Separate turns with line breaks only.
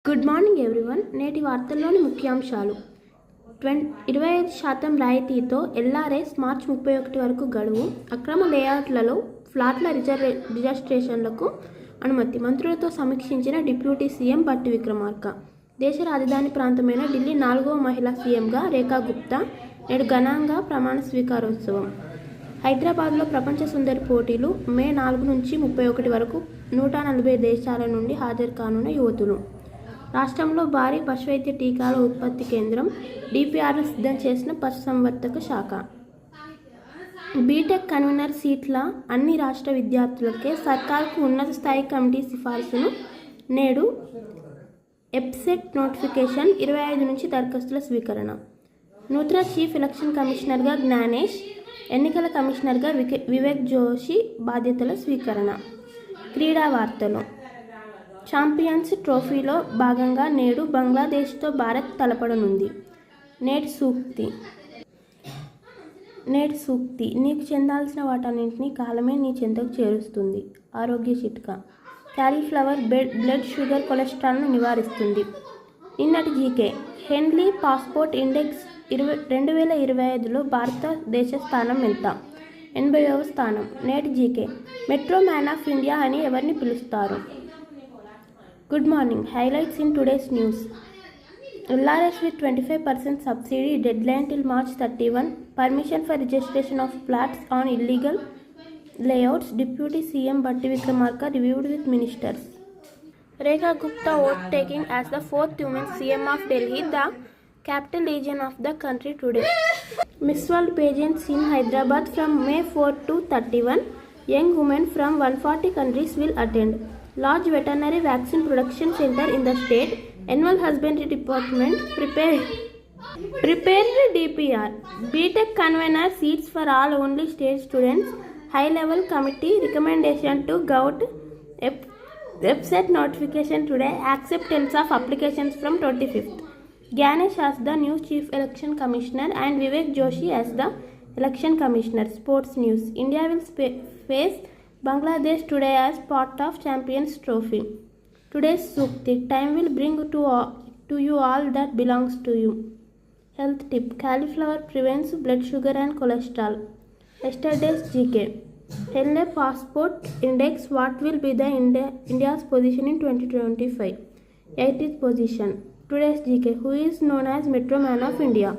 Good morning everyone. నేటి వార్తల్లోని ముఖ్యాంశాలు. 25% రాయితీతో ఎల్ఆర్ఎస్ మార్చి 31 వరకు గడువు. అక్రమ లేఅవుట్లలో ఫ్లాట్ల రిజిస్ట్రేషన్లకు అనుమతి. మంత్రులతో సమీక్షించిన డిప్యూటీ సీఎం భట్టి విక్రమార్క. దేశ రాజధాని ప్రాంతమైన ఢిల్లీ 4వ మహిళా సీఎంగా రేఖా గుప్తా నేడు ఘనంగా ప్రమాణ స్వీకారోత్సవం. హైదరాబాద్లో ప్రపంచ సుందరి పోటీలు మే 4 నుంచి 31 వరకు 140 దేశాల నుండి హాజరు కానున్న యువతులు. రాష్ట్రంలో భారీ పశువైద్య టీకాల ఉత్పత్తి కేంద్రం డిపిఆర్ను సిద్ధం చేసిన పశుసంవర్ధక శాఖ. బీటెక్ కన్వీనర్ సీట్ల అన్ని రాష్ట్ర విద్యార్థులకే సర్కారుకు ఉన్నత స్థాయి కమిటీ సిఫార్సును. నేడు ఎబ్సెట్ నోటిఫికేషన్. 25 నుంచి దరఖాస్తుల స్వీకరణ. నూతన చీఫ్ ఎలక్షన్ కమిషనర్గా జ్ఞానేష్, ఎన్నికల కమిషనర్గా వివేక్ జోషి బాధ్యతల స్వీకరణ. క్రీడా వార్తలు. ఛాంపియన్స్ ట్రోఫీలో భాగంగా నేడు బంగ్లాదేశ్తో భారత్ తలపడనుంది. నేటి సూక్తి. నీకు చెందాల్సిన వాటన్నింటినీ కాలమే నీ చెంతకు చేరుస్తుంది. ఆరోగ్య చిట్కా. క్యాలీఫ్లవర్ బ్లడ్ షుగర్ కొలెస్ట్రాల్ను నివారిస్తుంది. నిన్నటి జీకే. హెన్లీ పాస్పోర్ట్ ఇండెక్స్ 2025లో భారతదేశ స్థానం ఎంత? 80వ స్థానం. నేటి GK. Metro man of India అని ఎవరిని పిలుస్తారు? Good morning. Highlights in today's news. LRS with 25% subsidy, deadline till March 31. Permission for registration of flats on illegal layouts. Deputy CM Bhatti Vikramarka reviewed with ministers. Rekha Gupta oath taking as the 4th woman CM of Delhi, the capital region of the country today. Miss World pageants in Hyderabad from May 4 to 31. Young women from 140 countries will attend. Large veterinary vaccine production center in the state. Animal Husbandry Department prepared DPR. BTech convener seats for all only state students. High level committee recommendation to GOUT. Website notification today. Acceptance of applications from 25th. Ganesh as the new chief election commissioner and Vivek Joshi as the election commissioner. Sports news. India will face Bangladesh today as part of Champions Trophy. Today's Sukti. Time will bring to you all that belongs to you. Health tip. Cauliflower prevents blood sugar and cholesterol. Yesterday's GK. Henley Passport Index. What will be the India's position in 2025? 80th position. Today's GK. Who is known as Metro Man of India?